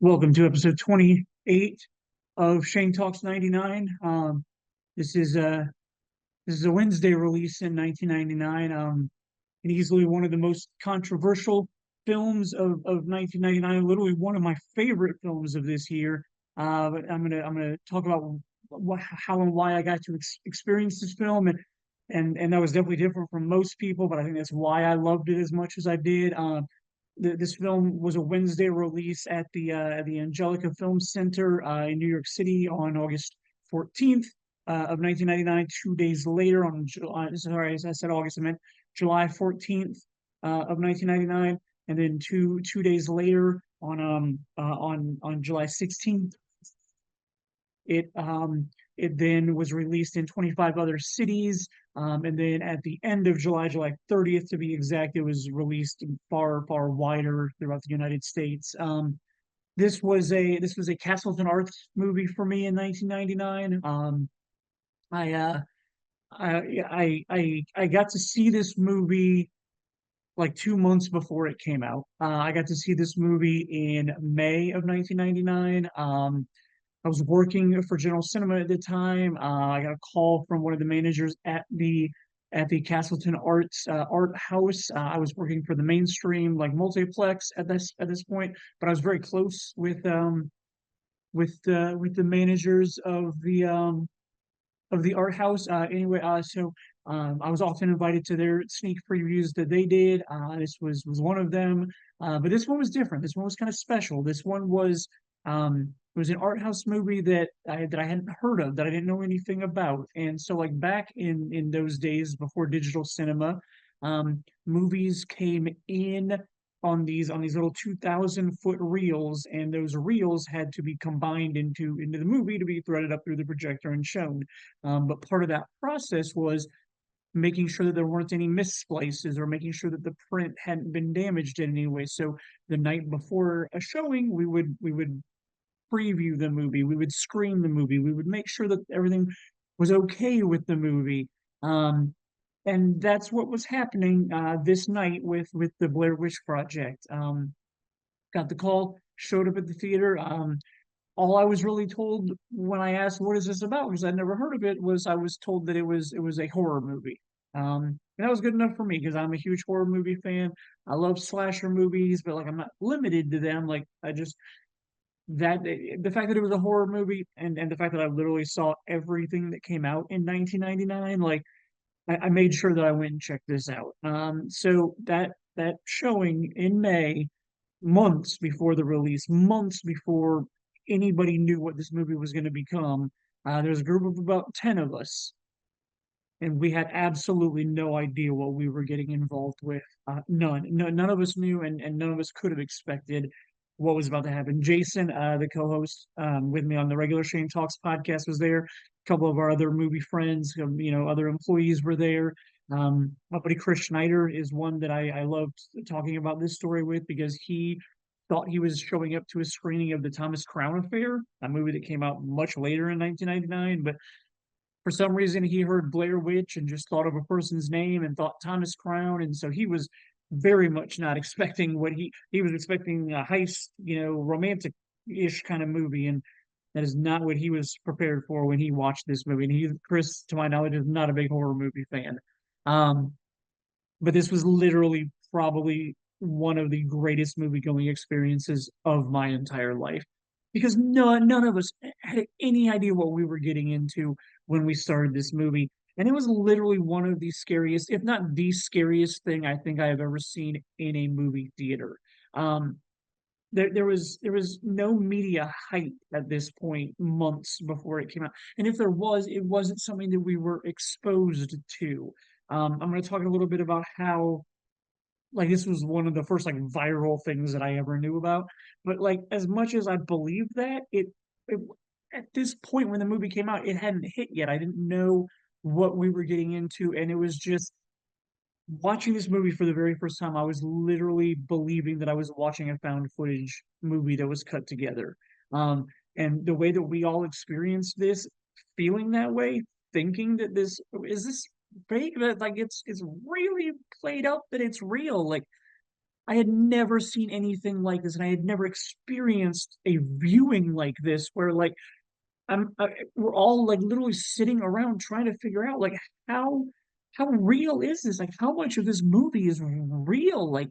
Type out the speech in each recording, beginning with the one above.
Welcome to episode 28 of Shane Talks 99. This is a this is a Wednesday release in 1999. And easily one of the most controversial films of 1999. Literally one of my favorite films of this year. But I'm gonna talk about how and why I got to experience this film, and that was definitely different from most people. But I think that's why I loved it as much as I did. This film was a Wednesday release at the Angelica Film Center in New York City on August 14th of 1999. 2 days later, on July, sorry, as I said August, I meant July 14th of 1999, and then two days later on July 16th, it then was released in 25 other cities. And then at the end of July 30th to be exact, it was released far, far wider throughout the United States. This was a Castleton Arts movie for me in 1999. I uh, I got to see this movie like 2 months before it came out. I got to see this movie in May of 1999. I was working for General Cinema at the time. I got a call from one of the managers at the Castleton Arts Art House. I was working for the mainstream like multiplex at this point, but I was very close with the managers of the art house. I was often invited to their sneak previews that they did. This was one of them, but this one was different. This one was kind of special. This one was it was an art house movie that I hadn't heard of, that I didn't know anything about. And so, like back in those days before digital cinema, movies came in on these little 2,000 foot reels, and those reels had to be combined into the movie to be threaded up through the projector and shown. But part of that process was making sure that there weren't any missplices, or making sure that the print hadn't been damaged in any way. So the night before a showing, we would preview the movie, we would screen the movie, we would make sure that everything was okay with the movie. Um, and that's what was happening this night with the Blair Witch Project. Got the call, showed up at the theater. All I was really told when I asked what is this about, because I'd never heard of it, was I was told that it was a horror movie. And that was good enough for me because I'm a huge horror movie fan. I love slasher movies, but like I'm not limited to them. Like I just that the fact that it was a horror movie, and the fact that I literally saw everything that came out in 1999, like I made sure that I went and checked this out. So that showing in May, months before the release, months before anybody knew what this movie was going to become, there's a group of about 10 of us, and we had absolutely no idea what we were getting involved with. None of us knew, and none of us could have expected what was about to happen. Jason, the co-host with me on the regular Shane Talks podcast, was there. A couple of our other movie friends, other employees were there. My buddy Chris Schneider is one that I loved talking about this story with, because he thought he was showing up to a screening of the Thomas Crown Affair, a movie that came out much later in 1999, but for some reason he heard Blair Witch and just thought of a person's name and thought Thomas Crown, and so he was very much not expecting what he was expecting, a heist, romantic ish kind of movie, and that is not what he was prepared for when he watched this movie. And Chris, to my knowledge, is not a big horror movie fan. Um, but this was literally probably one of the greatest movie going experiences of my entire life, because none of us had any idea what we were getting into when we started this movie. And it was literally one of the scariest, if not the scariest thing I think I have ever seen in a movie theater. Um, there was no media hype at this point months before it came out, and if there was, it wasn't something that we were exposed to. I'm going to talk a little bit about how, like, this was one of the first like viral things that I ever knew about. But like, as much as I believe that it at this point when the movie came out, it hadn't hit yet. I didn't know what we were getting into, and it was just watching this movie for the very first time. I was literally believing that I was watching a found footage movie that was cut together. Um, and the way that we all experienced this, feeling that way, thinking that this fake, that like it's really played up, that it's real. Like I had never seen anything like this, and I had never experienced a viewing like this, where like we're all like literally sitting around trying to figure out like how how real is this? Like how much of this movie is real? Like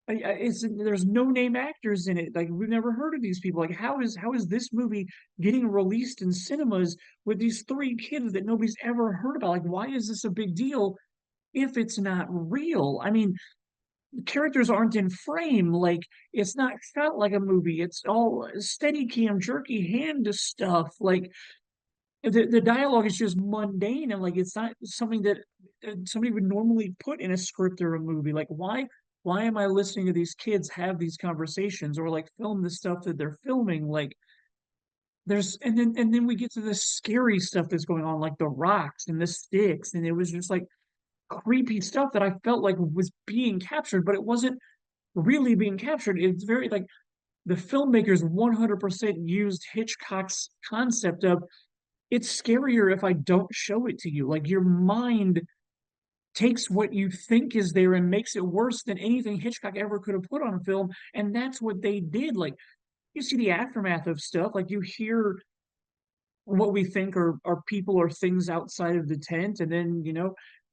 it's there's no name actors in it. Like we've never heard of these people. Like how is this movie getting released in cinemas with these three kids that nobody's ever heard about? Like why is this a big deal if it's not real? I mean, the characters aren't in frame. Like it's not shot like a movie. It's all steady cam, jerky hand to stuff. Like the dialogue is just mundane and like it's not something that somebody would normally put in a script or a movie. Like why am I listening to these kids have these conversations or like film the stuff that they're filming? Like there's and then we get to the scary stuff that's going on, like the rocks and the sticks, and it was just like creepy stuff that I felt like was being captured, but it wasn't really being captured. It's very like the filmmakers 100% used Hitchcock's concept of it's scarier if I don't show it to you. Like your mind takes what you think is there and makes it worse than anything Hitchcock ever could have put on film. And that's what they did. Like you see the aftermath of stuff, like you hear what we think are people or things outside of the tent, and then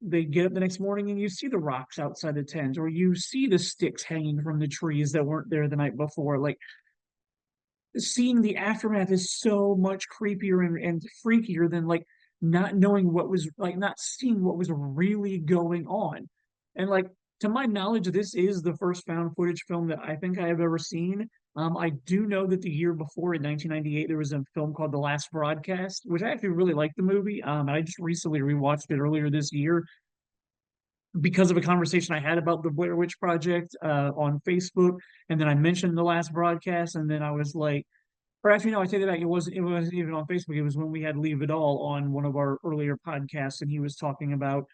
they get up the next morning and you see the rocks outside the tent, or you see the sticks hanging from the trees that weren't there the night before. Like seeing the aftermath is so much creepier and freakier than like not knowing what was like not seeing what was really going on. And like to my knowledge, this is the first found footage film that I think I have ever seen. I do know that the year before in 1998 there was a film called The Last Broadcast, which I actually really liked the movie. I just recently rewatched it earlier this year because of a conversation I had about the Blair Witch Project on Facebook, and then I mentioned The Last Broadcast, and then I was like, or actually, no, I take that back. It wasn't even on Facebook. It was when we had Lee Vidal on one of our earlier podcasts, and he was talking about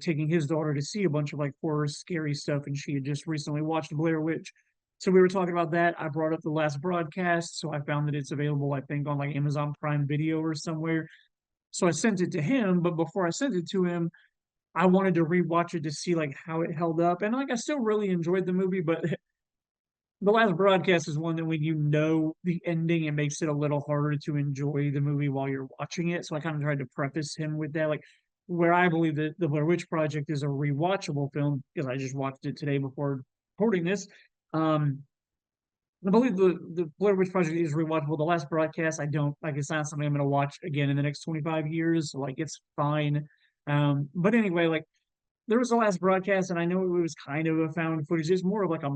taking his daughter to see a bunch of like horror, scary stuff, and she had just recently watched Blair Witch. So we were talking about that. I brought up The Last Broadcast, so I found that it's available, I think, on like Amazon Prime Video or somewhere. So I sent it to him, but before I sent it to him, I wanted to rewatch it to see like how it held up, and like I still really enjoyed the movie, but the Last Broadcast is one that when you know the ending, it makes it a little harder to enjoy the movie while you're watching it. So I kind of tried to preface him with that, like where I believe that the Blair Witch Project is a rewatchable film because I just watched it today before recording this. Um, I believe the Blair Witch Project is rewatchable. The Last Broadcast, I don't like. It's not something I'm going to watch again in the next 25 years. So, like it's fine. But anyway, like there was the Last Broadcast, and I know it was kind of a found footage. It's more of like a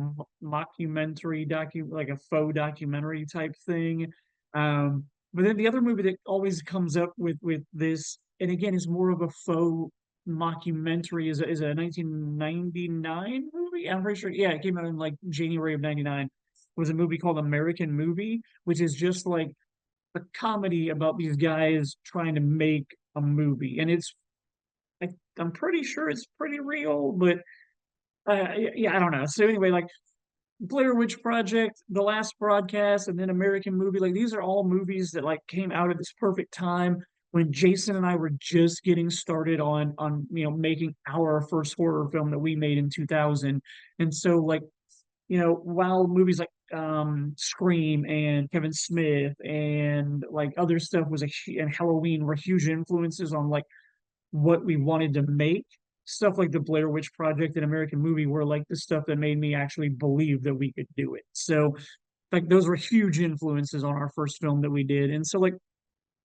mockumentary like a faux documentary type thing. But then the other movie that always comes up with this, and again, is more of a faux mockumentary, is a 1999 movie. I'm pretty sure, yeah, it came out in like January of '99. It was a movie called American Movie, which is just like a comedy about these guys trying to make a movie, and I, I'm pretty sure it's pretty real, but yeah, I don't know. So anyway, like Blair Witch Project, The Last Broadcast, and then American Movie, like these are all movies that like came out at this perfect time when Jason and I were just getting started on making our first horror film that we made in 2000. And so like while movies like Scream and Kevin Smith and like other stuff and Halloween were huge influences on like what we wanted to make. Stuff like the Blair Witch Project and American Movie were like the stuff that made me actually believe that we could do it. So like those were huge influences on our first film that we did. And so like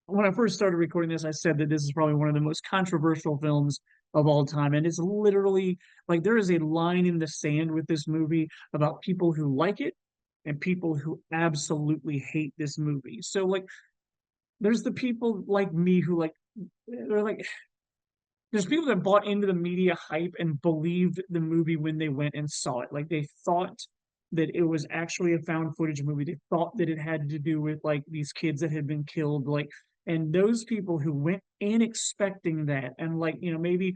when I first started recording this, I said that this is probably one of the most controversial films of all time. And it's literally like there is a line in the sand with this movie about people who like it and people who absolutely hate this movie. So like there's the people like me who like they're like there's people that bought into the media hype and believed the movie when they went and saw it. Like they thought that it was actually a found footage movie. They thought that it had to do with like these kids that had been killed. Like, and those people who went in expecting that and like, maybe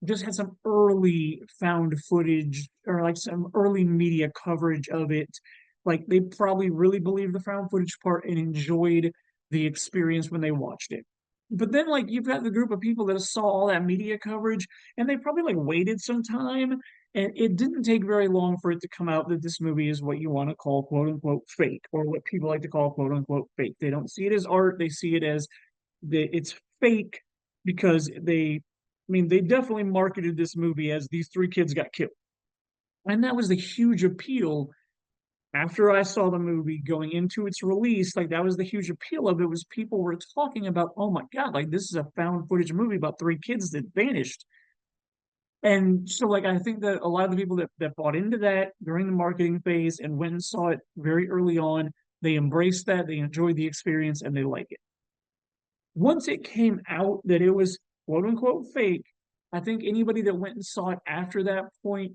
just had some early found footage or like some early media coverage of it. Like they probably really believed the found footage part and enjoyed the experience when they watched it. But then like you've got the group of people that saw all that media coverage and they probably like waited some time And it didn't take very long for it to come out that this movie is what you want to call quote unquote fake, or what people like to call quote unquote fake. They don't see it as art, they see it as it's fake because they definitely marketed this movie as these three kids got killed. And that was the huge appeal after I saw the movie going into its release. Like, that was the huge appeal of it, was people were talking about, oh my God, like this is a found footage movie about three kids that vanished. And so, like, I think that a lot of the people that bought into that during the marketing phase and went and saw it very early on, they embraced that, they enjoyed the experience, and they like it. Once it came out that it was quote unquote fake, I think anybody that went and saw it after that point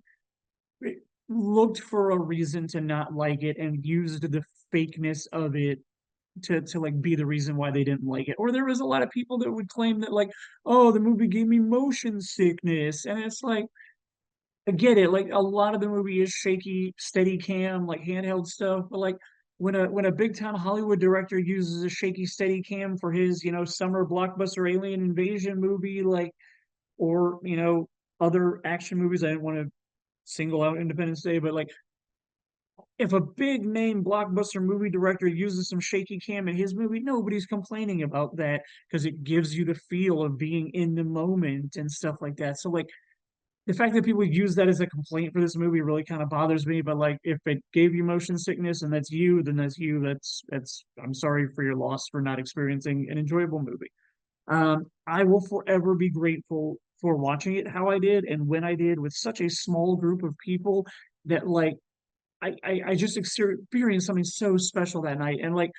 looked for a reason to not like it and used the fakeness of it to like be the reason why they didn't like it. Or there was a lot of people that would claim that, like, oh, the movie gave me motion sickness. And it's like, I get it. Like, a lot of the movie is shaky, steady cam, like handheld stuff. But like, when a big time Hollywood director uses a shaky steady cam for his, summer blockbuster alien invasion movie, like, or other action movies, I didn't want to single out Independence Day, but like, if a big name blockbuster movie director uses some shaky cam in his movie, nobody's complaining about that because it gives you the feel of being in the moment and stuff like that. So like, the fact that people use that as a complaint for this movie really kind of bothers me. But like, if it gave you motion sickness and that's you, then that's you. That's I'm sorry for your loss for not experiencing an enjoyable movie. I will forever be grateful for watching it how I did and when I did with such a small group of people, that like I just experienced something so special that night. And like,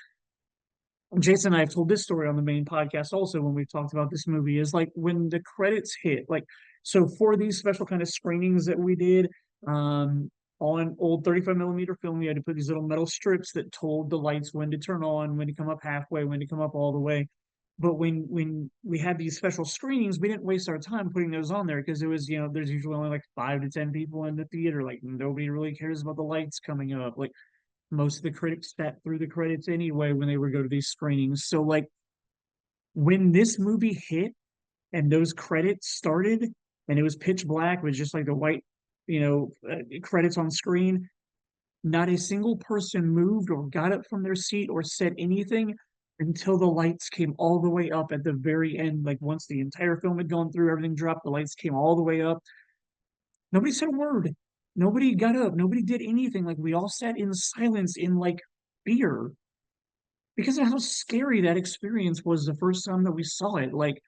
Jason and I have told this story on the main podcast also when we've talked about this movie, is like when the credits hit, like, so for these special kind of screenings that we did, um on old 35 millimeter film, we had to put these little metal strips that told the lights when to turn on, when to come up halfway, when to come up all the way. But when we had these special screenings, we didn't waste our time putting those on there because it was, there's usually only like 5 to 10 people in the theater. Like, nobody really cares about the lights coming up. Like, most of the critics sat through the credits anyway when they would go to these screenings. So like, when this movie hit and those credits started and it was pitch black with just like the white, credits on screen, not a single person moved or got up from their seat or said anything until the lights came all the way up at the very end. Like, once the entire film had gone through, everything dropped, the lights came all the way up. Nobody said a word. Nobody got up. Nobody did anything. Like, we all sat in silence in like fear because of how scary that experience was the first time that we saw it. Like,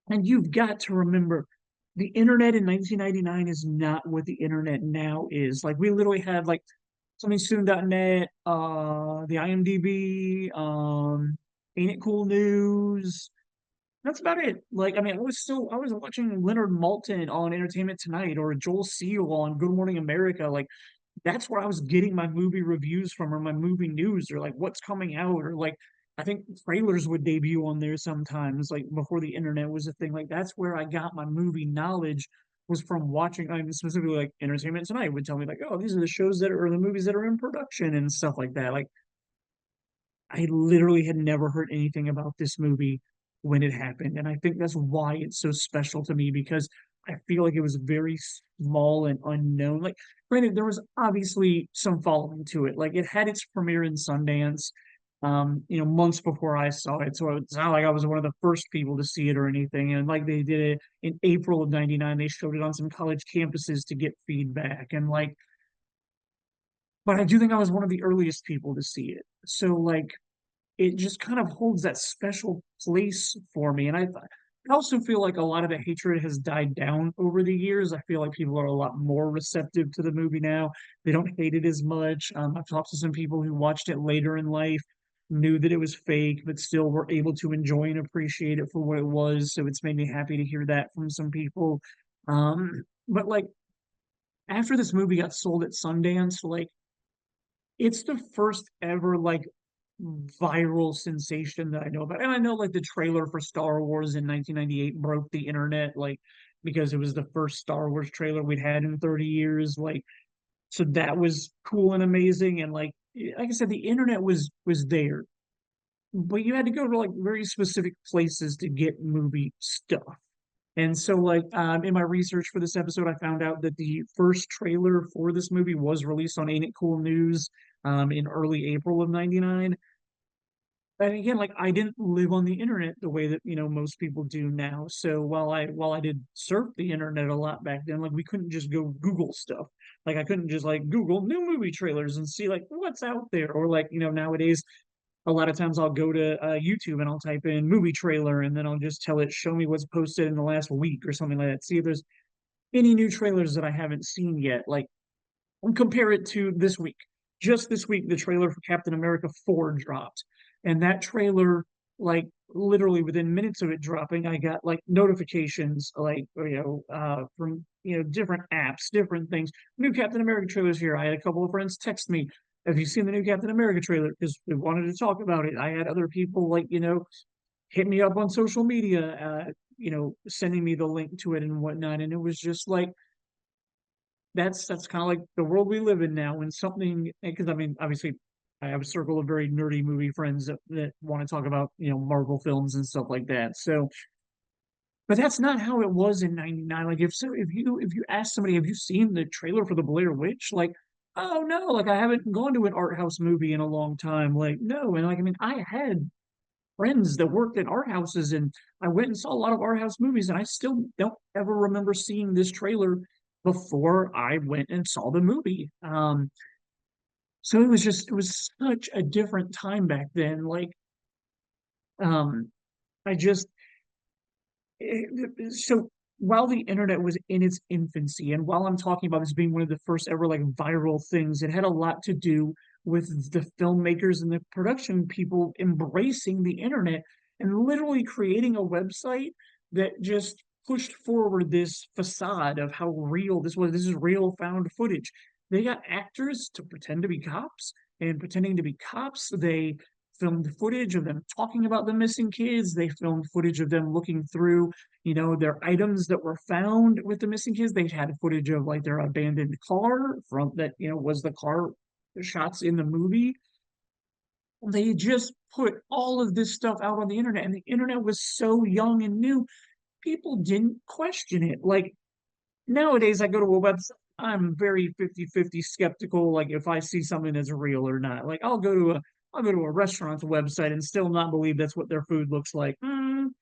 and you've got to remember, the internet in 1999 is not what the internet now is. Like, we literally had like somethingsoon.net, the IMDb, Ain't It Cool News. That's about it. Like, I mean, I was watching Leonard Maltin on Entertainment Tonight or Joel Seal on Good Morning America. Like, that's where I was getting my movie reviews from, or my movie news, or like what's coming out, or like, I think trailers would debut on there sometimes, like before the internet was a thing. Like, that's where I got my movie knowledge, was from watching. I mean, specifically like Entertainment Tonight would tell me like, oh, these are the shows that are, or the movies that are in production and stuff like that. Like, I literally had never heard anything about this movie when it happened. And I think that's why it's so special to me, because I feel like it was very small and unknown. Like, granted, there was obviously some following to it. Like, it had its premiere in Sundance, months before I saw it. So it's not like I was one of the first people to see it or anything. And like, they did it in April of '99. They showed it on some college campuses to get feedback. And like, but I do think I was one of the earliest people to see it. So like, it just kind of holds that special place for me. And I also feel like a lot of the hatred has died down over the years. I feel like people are a lot more receptive to the movie now. They don't hate it as much. I've talked to some people who watched it later in life, knew that it was fake, but still were able to enjoy and appreciate it for what it was. So it's made me happy to hear that from some people. But like, after this movie got sold at Sundance, like, it's the first ever like viral sensation that I know about. And I know like the trailer for Star Wars in 1998 broke the internet, like, because it was the first Star Wars trailer we'd had in 30 years. Like, so that was cool and amazing. And like I said, the internet was there, but you had to go to like very specific places to get movie stuff. And so, like, in my research for this episode, I found out that the first trailer for this movie was released on Ain't It Cool News, in early April of '99. And again, like, I didn't live on the internet the way that, most people do now. So while I did surf the internet a lot back then, like, we couldn't just go Google stuff. Like, I couldn't just like Google new movie trailers and see like what's out there. Or like, nowadays a lot of times I'll go to YouTube and I'll type in movie trailer and then I'll just tell it, show me what's posted in the last week or something like that. See if there's any new trailers that I haven't seen yet. Like, and compare it to this week. Just this week, the trailer for Captain America 4 dropped. And that trailer, like, literally within minutes of it dropping, I got like notifications, like, from, different apps, different things. New Captain America trailers here. I had a couple of friends text me, have you seen the new Captain America trailer? Because we wanted to talk about it. I had other people, like, hit me up on social media, sending me the link to it and whatnot. And it was just like, that's kind of like the world we live in now. When something, because I mean, obviously, I have a circle of very nerdy movie friends that want to talk about Marvel films and stuff like that. So, but that's not how it was in '99. Like, if you ask somebody, have you seen the trailer for the Blair Witch? Like, oh no, like I haven't gone to an art house movie in a long time. Like, no, and like I mean, I had friends that worked at art houses, and I went and saw a lot of art house movies, and I still don't ever remember seeing this trailer before I went and saw the movie. So it was such a different time back then. Like, um, I just so while the internet was in its infancy, and while I'm talking about this being one of the first ever like viral things, it had a lot to do with the filmmakers and the production people embracing the internet and literally creating a website that just pushed forward this facade of how real this was. This is real found footage. They got actors to pretend to be cops, and pretending to be cops, they filmed footage of them talking about the missing kids. They filmed footage of them looking through, their items that were found with the missing kids. They had footage of like their abandoned car from that, was the car shots in the movie. They just put all of this stuff out on the internet, and the internet was so young and new, people didn't question it. Like, nowadays, I go to a website, I'm very 50-50 skeptical, like if I see something that's real or not. Like, I'll go to a restaurant's website and still not believe that's what their food looks like. And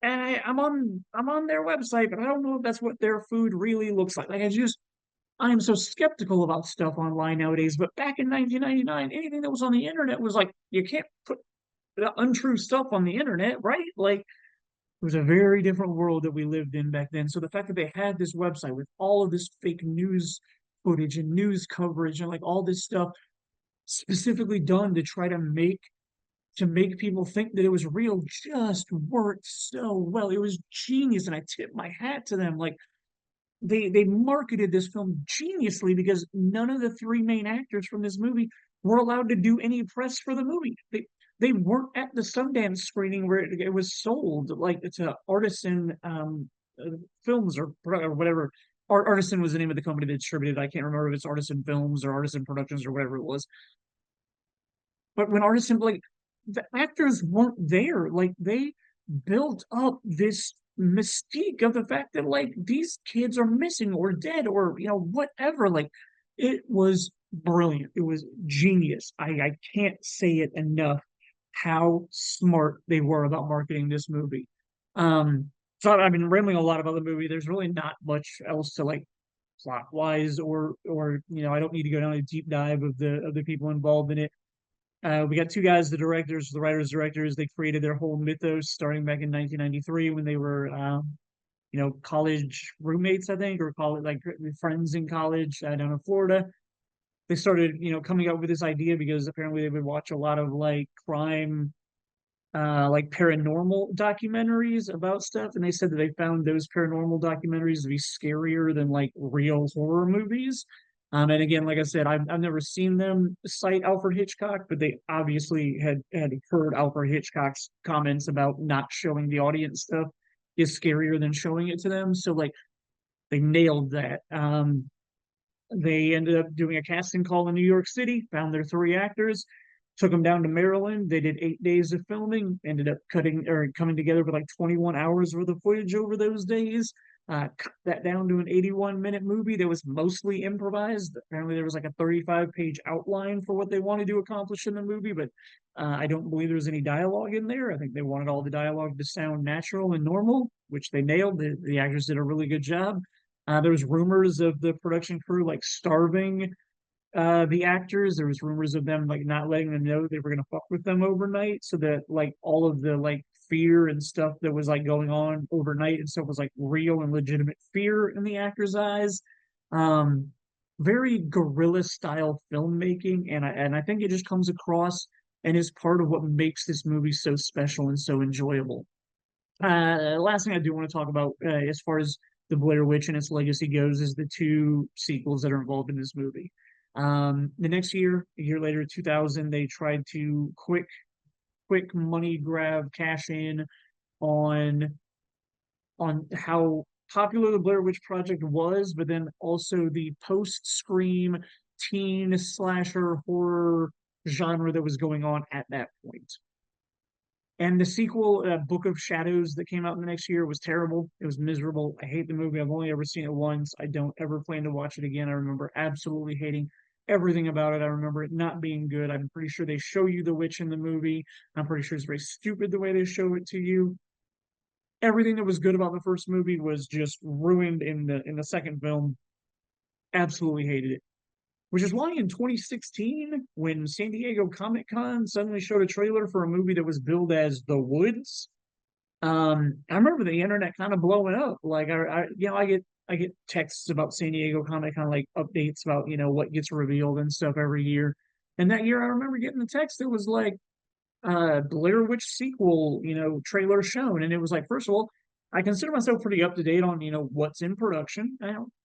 I'm on their website, but I don't know if that's what their food really looks like. Like, I am so skeptical about stuff online nowadays. But back in 1999, anything that was on the internet was like, you can't put the untrue stuff on the internet, right? Like, it was a very different world that we lived in back then. So the fact that they had this website with all of this fake news footage and news coverage and like all this stuff specifically done to try to make people think that it was real just worked so well. It was genius, and I tip my hat to them. Like, they marketed this film geniusly because none of the three main actors from this movie were allowed to do any press for the movie. They weren't at the Sundance screening where it was sold like to Artisan Films or whatever. Artisan was the name of the company that distributed. I can't remember if it's Artisan Films or Artisan Productions or whatever it was. But when Artisan, like, the actors weren't there. Like, they built up this mystique of the fact that like these kids are missing or dead or whatever. Like, it was brilliant. It was genius. I can't say it enough how smart they were about marketing this movie. So I've been rambling a lot about the movie. There's really not much else to like plot wise or I don't need to go down a deep dive of the people involved in it. We got two guys, the directors, the writers, directors. They created their whole mythos starting back in 1993 when they were, college roommates, I think, or call it like friends in college down in Florida. They started, coming up with this idea because apparently they would watch a lot of like crime, like paranormal documentaries about stuff, and they said that they found those paranormal documentaries to be scarier than like real horror movies. And again, like I said, I've never seen them cite Alfred Hitchcock, but they obviously had heard Alfred Hitchcock's comments about not showing the audience stuff is scarier than showing it to them. So like they nailed that. They ended up doing a casting call in New York City, found their three actors, Took them down to Maryland. They did 8 days of filming, ended up cutting or coming together with like 21 hours worth of footage over those days. Cut that down to an 81-minute movie that was mostly improvised. Apparently, there was like a 35-page outline for what they wanted to accomplish in the movie, but I don't believe there was any dialogue in there. I think they wanted all the dialogue to sound natural and normal, which they nailed. The actors did a really good job. There was rumors of the production crew like starving the actors. There was rumors of them like not letting them know they were gonna fuck with them overnight, so that like all of the like fear and stuff that was like going on overnight and stuff was like real and legitimate fear in the actors' eyes. Um, Very guerrilla style filmmaking, and I think it just comes across and is part of what makes this movie so special and so enjoyable. Last thing I do want to talk about, as far as the Blair Witch and its legacy goes, is the two sequels that are involved in this movie. The next year, a year later, 2000, they tried to quick money grab, cash in on how popular the Blair Witch Project was, but then also the post-Scream teen slasher horror genre that was going on at that point. And the sequel, Book of Shadows, that came out in the next year was terrible. It was miserable. I hate the movie. I've only ever seen it once. I don't ever plan to watch it again. I remember absolutely hating everything about it. I remember it not being good. I'm pretty sure they show you the witch in the movie. I'm pretty sure it's very stupid the way they show it to you. Everything that was good about the first movie was just ruined in the second film. Absolutely hated it. Which is why in 2016, when San Diego Comic Con suddenly showed a trailer for a movie that was billed as The Woods, I remember the internet kind of blowing up. Like I get texts about San Diego Comic Con, like updates about what gets revealed and stuff every year. And that year, I remember getting the text. It was like Blair Witch sequel, trailer shown, and it was like, first of all, I consider myself pretty up to date on what's in production.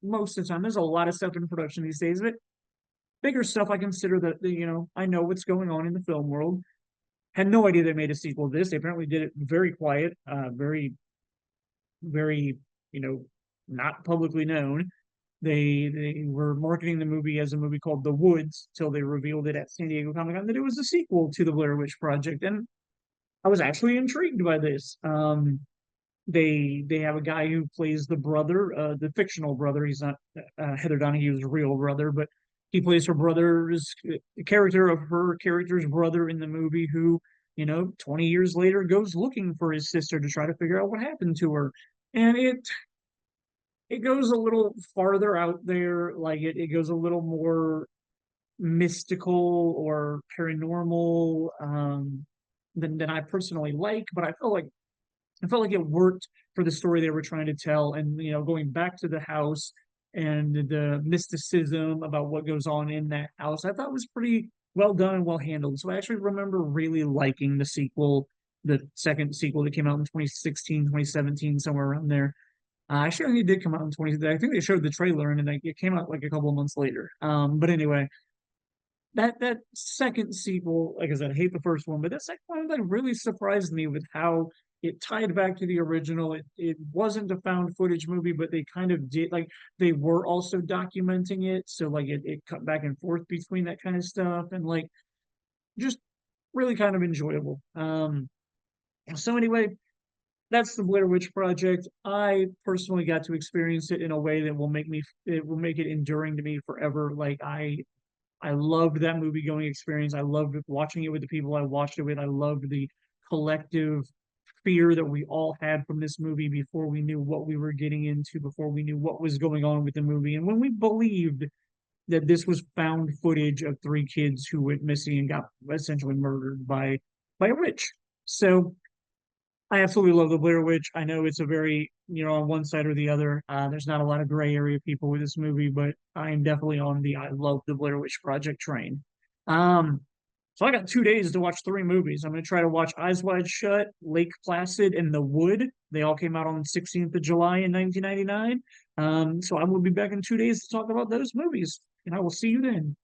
Most of the time, there's a lot of stuff in production these days, but bigger stuff, I consider that I know what's going on in the film world. Had no idea they made a sequel to this. They apparently did it very quiet, very not publicly known. They were marketing the movie as a movie called The Woods till they revealed it at San Diego Comic Con that it was a sequel to the Blair Witch Project, and I was actually intrigued by this. They have a guy who plays the brother, the fictional brother. He's not Heather Donahue's real brother, but he plays her brother's the character of her character's brother in the movie, who 20 years later goes looking for his sister to try to figure out what happened to her. And it goes a little farther out there, like it goes a little more mystical or paranormal, than I personally like, but I felt like it worked for the story they were trying to tell. And going back to the house and the mysticism about what goes on in that house, I thought was pretty well done and well handled. So I actually remember really liking the sequel, the second sequel that came out in 2016, 2017, somewhere around there. Actually, I think it did come out in 20. I think they showed the trailer, and then it came out like a couple of months later. But anyway, that second sequel, like I said, I hate the first one, but that second one like really surprised me with how it tied back to the original. It wasn't a found footage movie, but they kind of did, like they were also documenting it, so like it cut back and forth between that kind of stuff, and like just really kind of enjoyable. So anyway, that's the Blair Witch Project. I personally got to experience it in a way that will make it enduring to me forever. Like I loved that movie going experience. I loved watching it with the people I watched it with. I loved the collective fear that we all had from this movie before we knew what we were getting into, before we knew what was going on with the movie. And when we believed that this was found footage of three kids who went missing and got essentially murdered by a witch. So I absolutely love the Blair Witch. I know it's a very, on one side or the other. There's not a lot of gray area people with this movie, but I am definitely on the I love the Blair Witch Project train. So I got 2 days to watch three movies. I'm going to try to watch Eyes Wide Shut, Lake Placid, and The Wood. They all came out on the 16th of July in 1999. So I will be back in 2 days to talk about those movies, and I will see you then.